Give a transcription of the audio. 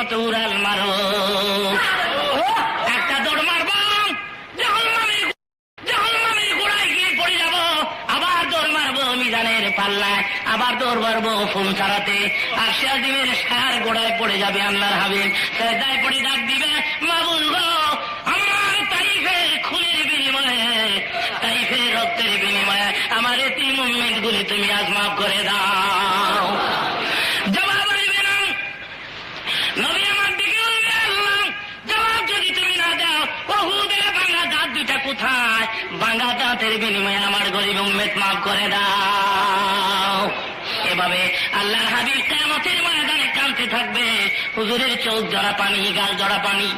মতো উড়াল মারো, একটা দৌড় মারবো, জাহান্নামের গোড়ায় গিয়ে পড়ে যাব, আবার দৌড় মারবো মিজানের পাল্লায়, আবার দৌড় মারবো ফোন ছাড়াতে, আর সিরাজদ্বীপের সার গোড়ায় পড়ে যাবে আল্লাহর হাবিব, সেজদায় পড়ে ডাক দিবে, মাবুদ গো, আমার তাইফের খুনের বিনিময়ে, তাইফের রক্তের বিনিময়ে আমার এতিম উম্মতগুলি তুমি আজ মাফ করে দাও। জবাব আসবে না, নবী আমার দিকে বলবে, আল্লাহ জবাব যদি তুমি না দাও, উহুদের ভাঙা দাঁত দুইটা কোথায়? ভাঙা দাঁতের বিনিময়ে আমার গরিব উম্মত মাফ করে দাও। এভাবে আল্লাহর হাবিব কিয়ামতের ময়দানে কাঁদতে থাকবে, হুজুরের চোখ জড়া পানি, গাল জড়া পানি।